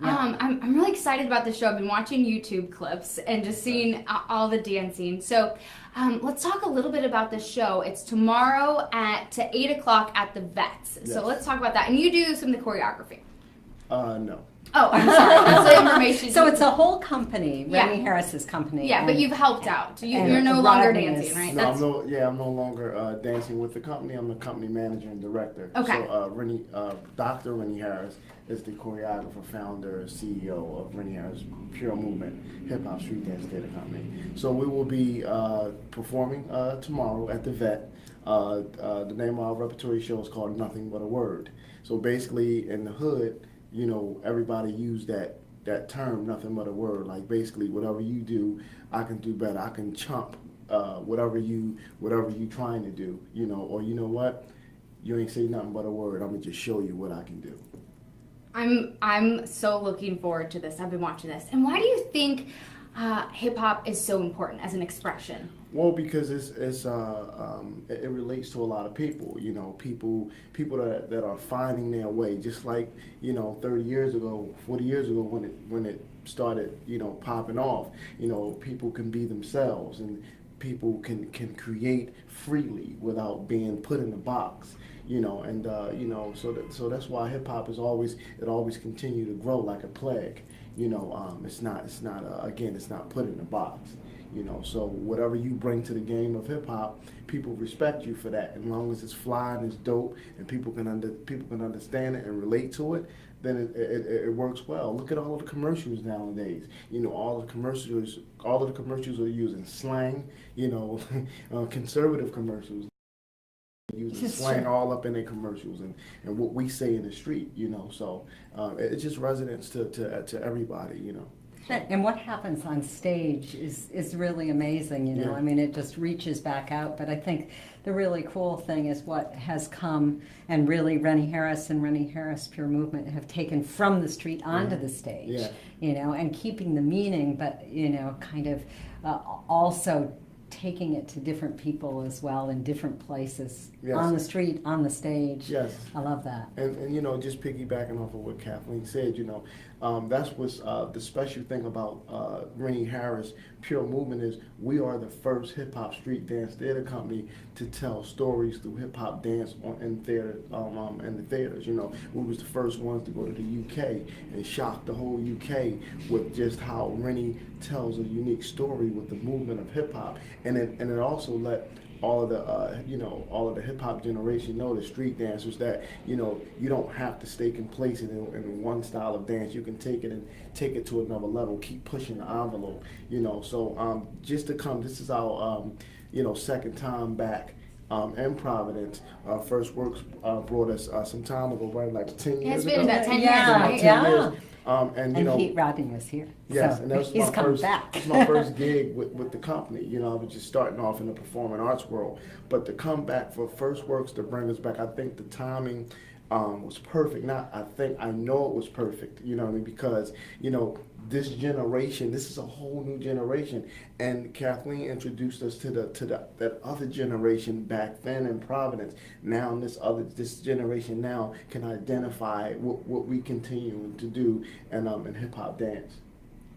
I'm really excited about the show. I've been watching YouTube clips and just seeing all the dancing. So let's talk a little bit about the show. It's tomorrow at 8 o'clock at the Vets. Yes. So let's talk about that. And you do some of the choreography. No. Oh, I'm sorry. That's the information. So it's a whole company, Yeah. Rennie Harris's company. Yeah, but you've helped out. So you're and no longer Rodney dancing, is- right? No, I'm no longer dancing with the company. I'm the company manager and director. Okay. So Dr. Rennie Harris is the choreographer, founder, CEO of Rennie Harris Puremovement HipHop Street Dance Theater Company. So we will be performing tomorrow at the Vet. The name of our repertory show is called Nothing But a Word. So basically, in the hood, you know, everybody use that term, nothing but a word. Like basically, whatever you do, I can do better. I can chump whatever you trying to do, you know. Or you know what, you ain't say nothing but a word. I'm gonna just show you what I can do. I'm so looking forward to this. I've been watching this. And why do you think hip hop is so important as an expression? Well, because it relates to a lot of people, you know, people that are finding their way, just like, you know, 30 years ago, 40 years ago when it started, you know, popping off, you know, people can be themselves and people can create freely without being put in a box, you know, and you know, so that's why hip hop is always continue to grow like a plague, you know. It's not put in a box. You know, so whatever you bring to the game of hip hop, people respect you for that. As long as it's fly and it's dope, and people can understand it and relate to it, then it works well. Look at all of the commercials nowadays. You know, all of the commercials are using slang. You know, conservative commercials using slang all up in their commercials and what we say in the street. You know, so it just resonates to everybody. You know. And what happens on stage is really amazing, you know. Yeah. I mean, it just reaches back out. But I think the really cool thing is what has come, and really Rennie Harris and Rennie Harris Puremovement have taken from the street onto the stage, Yeah. you know, and keeping the meaning, but, you know, kind of also taking it to different people as well in different places, Yes. on the street, on the stage. Yes. I love that. And you know, just piggybacking off of what Kathleen said, you know, that's what's the special thing about Rennie Harris Puremovement is we are the first hip hop street dance theater company to tell stories through hip hop dance in the theaters. You know, we was the first ones to go to the UK and shock the whole UK with just how Rennie tells a unique story with the movement of hip hop, and it also let all of the hip hop generation know, the street dancers, that, you know, you don't have to stay complacent in one style of dance. You can take it to another level, keep pushing the envelope, you know. So just to come, this is our you know, second time back in Providence. FirstWorks brought us some time ago, right, like 10 years ago. It's been about 10 Yeah, years, right? yeah. And you know, Rodney was here. yes, so and that was he's my come first. back. It's my first gig with the company. You know, I was just starting off in the performing arts world, but to come back for FirstWorks to bring us back, I think the timing was perfect. I know it was perfect. You know what I mean? Because, you know, this generation, this is a whole new generation, and Kathleen introduced us to that other generation back then in Providence. Now this generation now can identify what we continue to do in hip hop dance.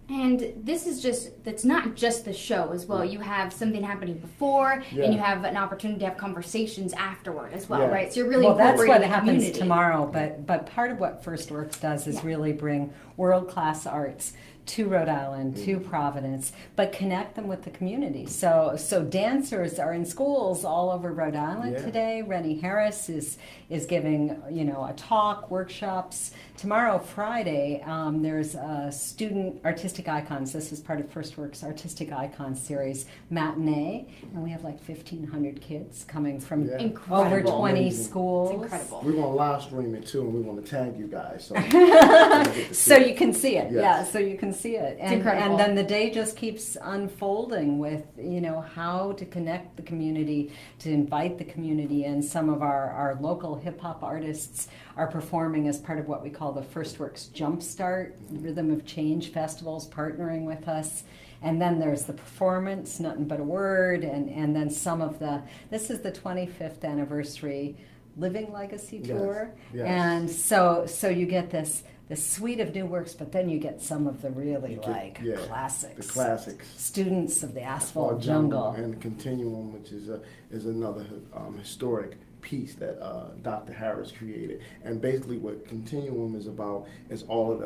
And this is that's not just the show as well. You have something happening before, and you have an opportunity to have conversations afterward as well, right? So you're really that's what incorporating the happens community. tomorrow. But part of what FirstWorks does is really bring world-class arts to Rhode Island, to Providence, but connect them with the community. So dancers are in schools all over Rhode Island today. Rennie Harris is giving, you know, a talk, workshops. Tomorrow, Friday, there's a student artistic icons. This is part of FirstWorks Artistic Icons series matinee, and we have like 1,500 kids coming from over 20 Amazing. schools. It's incredible. We want to live stream it too, and we want to tag you guys. So you can see it. Yes. Yeah, so you can see it. It's incredible. And then the day just keeps unfolding with, you know, how to connect the community, to invite the community in. Some of our local hip hop artists are performing as part of what we call the FirstWorks Jumpstart Rhythm of Change festivals, partnering with us. And then there's the performance, Nothing But a Word, and then some of this is the 25th anniversary Living Legacy Tour. Yes. And so you get this suite of new works, but then you get some of the really classics. The classics. Students of the Asphalt Jungle. And Continuum, which is another historic piece that Dr. Harris created. And basically what Continuum is about is all of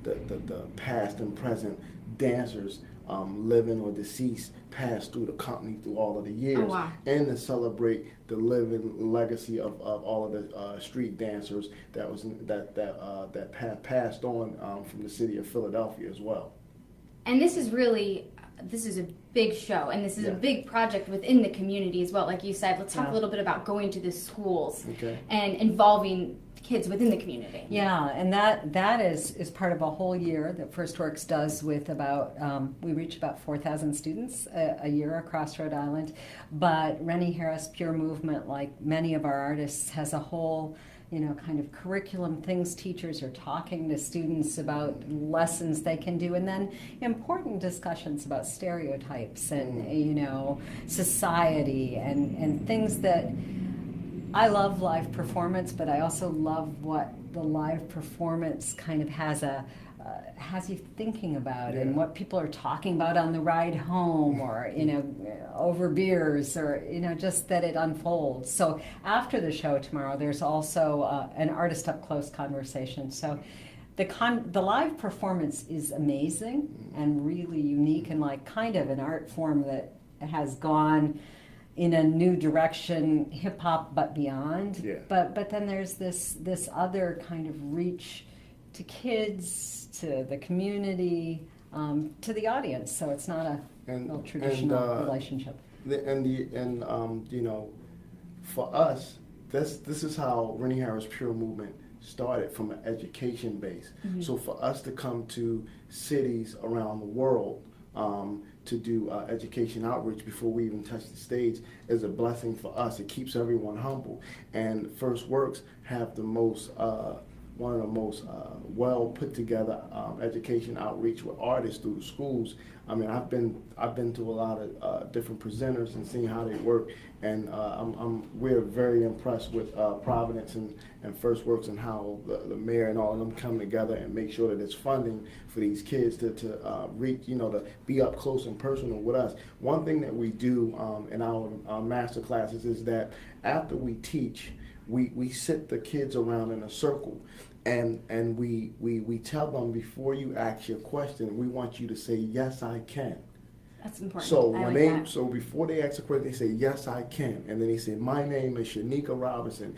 the past and present dancers, living or deceased, passed through the company through all of the years. Oh, wow. And to celebrate the living legacy of all of the street dancers that passed on from the city of Philadelphia as well. And this is a big show, and this is a big project within the community as well. Like you said, let's talk a little bit about going to the schools and involving kids within the community. Yeah, and that is part of a whole year that FirstWorks does with about, we reach about 4,000 students a year across Rhode Island. But Rennie Harris, Puremovement, like many of our artists, has a whole kind of curriculum, things teachers are talking to students about, lessons they can do, and then important discussions about stereotypes and, society and things that I love live performance, but I also love what the live performance kind of has you thinking about and what people are talking about on the ride home or, over beers or, just that it unfolds. So after the show tomorrow, there's also an artist up close conversation. So the live performance is amazing and really unique and like kind of an art form that has gone in a new direction, hip hop, but beyond. Yeah. But then there's this other kind of reach to kids, to the community, to the audience. So it's not a traditional relationship. For us, this is how Rennie Harris Puremovement started, from an education base. Mm-hmm. So for us to come to cities around the world to do education outreach before we even touch the stage is a blessing for us. It keeps everyone humble. And FirstWorks have the most one of the most well put together education outreach with artists through the schools. I mean, I've been to a lot of different presenters and seen how they work, and we're very impressed with Providence and FirstWorks and how the mayor and all of them come together and make sure that there's funding for these kids to reach, to be up close and personal with us. One thing that we do in our master classes is that after we teach, we sit the kids around in a circle. And we tell them, before you ask your question, we want you to say, yes, I can. That's important. So so before they ask a question, they say, yes, I can. And then they say, my name is Shanika Robinson.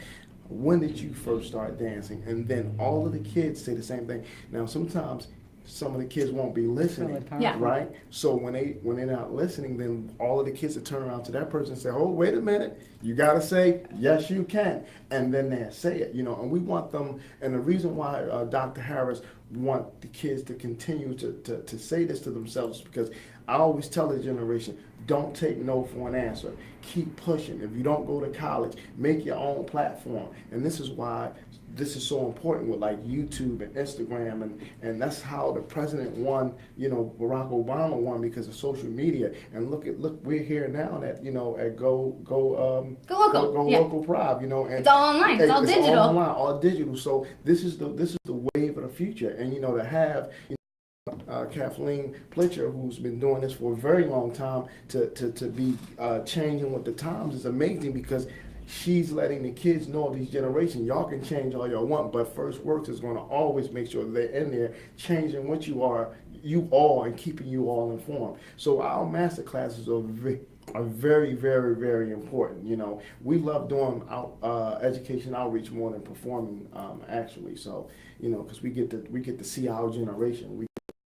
When did you first start dancing? And then all of the kids say the same thing. Now, sometimes some of the kids won't be listening, right? So when they're not listening, then all of the kids will turn around to that person and say, oh, wait a minute, you got to say, yes, you can. And then they'll say it, and we want them, and the reason why Dr. Harris want the kids to continue to say this to themselves is because I always tell the generation, don't take no for an answer. Keep pushing. If you don't go to college, make your own platform. And this is why this is so important with like YouTube and Instagram, and that's how the president won, Barack Obama won, because of social media. And look, we're here now at at Go Local Pride, and it's all online, it's all digital. All online, all digital. So this is the wave of the future, and to have Kathleen Plitcher, who's been doing this for a very long time, to be changing with the times is amazing, because she's letting the kids know of these generations, y'all can change all y'all want, but FirstWorks is going to always make sure they're in there changing what you all, and keeping you all informed. So our master classes are very, very, very important. We love doing education outreach more than performing, actually. So, because we get to see our generation. We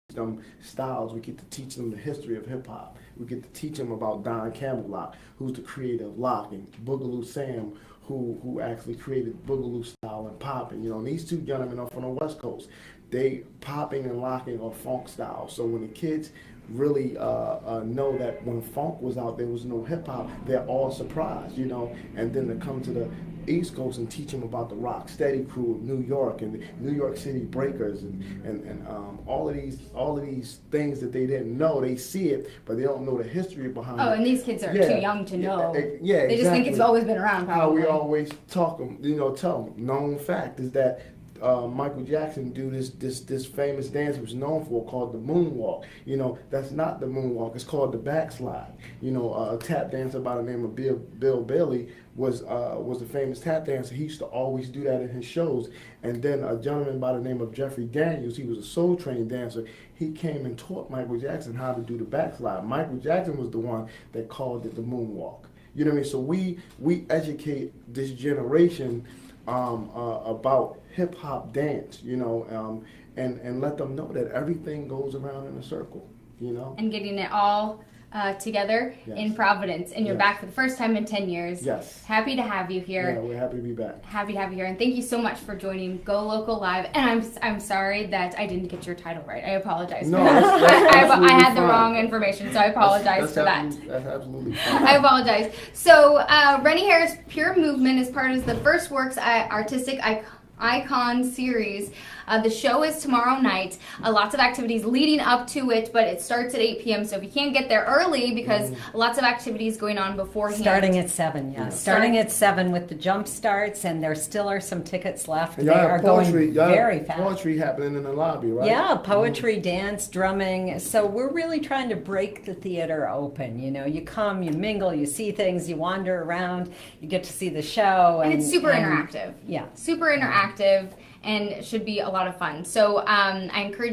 teach them styles. We get to teach them the history of hip hop. We get to teach them about Don Camelot, who's the creator of Lock, and Boogaloo Sam, who actually created Boogaloo style and popping. These two gentlemen are from the West Coast. They popping and locking are funk style. So when the kids really know that when funk was out, there was no hip hop, they're all surprised, and then to come to the East Coast and teach them about the Rock Steady crew of New York and the New York City Breakers and all of these things that they didn't know. They see it, but they don't know the history behind it. Oh, and these kids are too young to know. Yeah, they just think it's always been around. How we always talk them, tell them. Known fact is that Michael Jackson do this famous dance he was known for called the moonwalk. You know, that's not the moonwalk. It's called the backslide. You know, a tap dancer by the name of Bill Bailey was a famous tap dancer. He used to always do that in his shows. And then a gentleman by the name of Jeffrey Daniels, he was a soul train dancer. He came and taught Michael Jackson how to do the backslide. Michael Jackson was the one that called it the moonwalk. You know what I mean? So we educate this generation about hip hop dance, you know, and let them know that everything goes around in a circle, you know. And getting it all together in Providence, and you're back for the first time in 10 years. Yes. Happy to have you here. Yeah, we're happy to be back. Happy to have you here, and thank you so much for joining Go Local Live. And I'm sorry that I didn't get your title right. I apologize for that. I had the wrong information, so I apologize for that. That's absolutely fine. I apologize. So Rennie Harris Puremovement is part of the FirstWorks Artistic Icon series. The show is tomorrow night. Lots of activities leading up to it, but it starts at 8 p.m. So if you can't get there early, because lots of activities going on beforehand. Starting at 7, yeah. Starting at 7 with the jump starts, and there still are some tickets left. They are going very fast. Poetry happening in the lobby, right? Yeah, poetry, dance, drumming. So we're really trying to break the theater open. You know, you come, you mingle, you see things, you wander around, you get to see the show. And it's super interactive. Yeah. Super interactive, and should be a lot of fun. So I encourage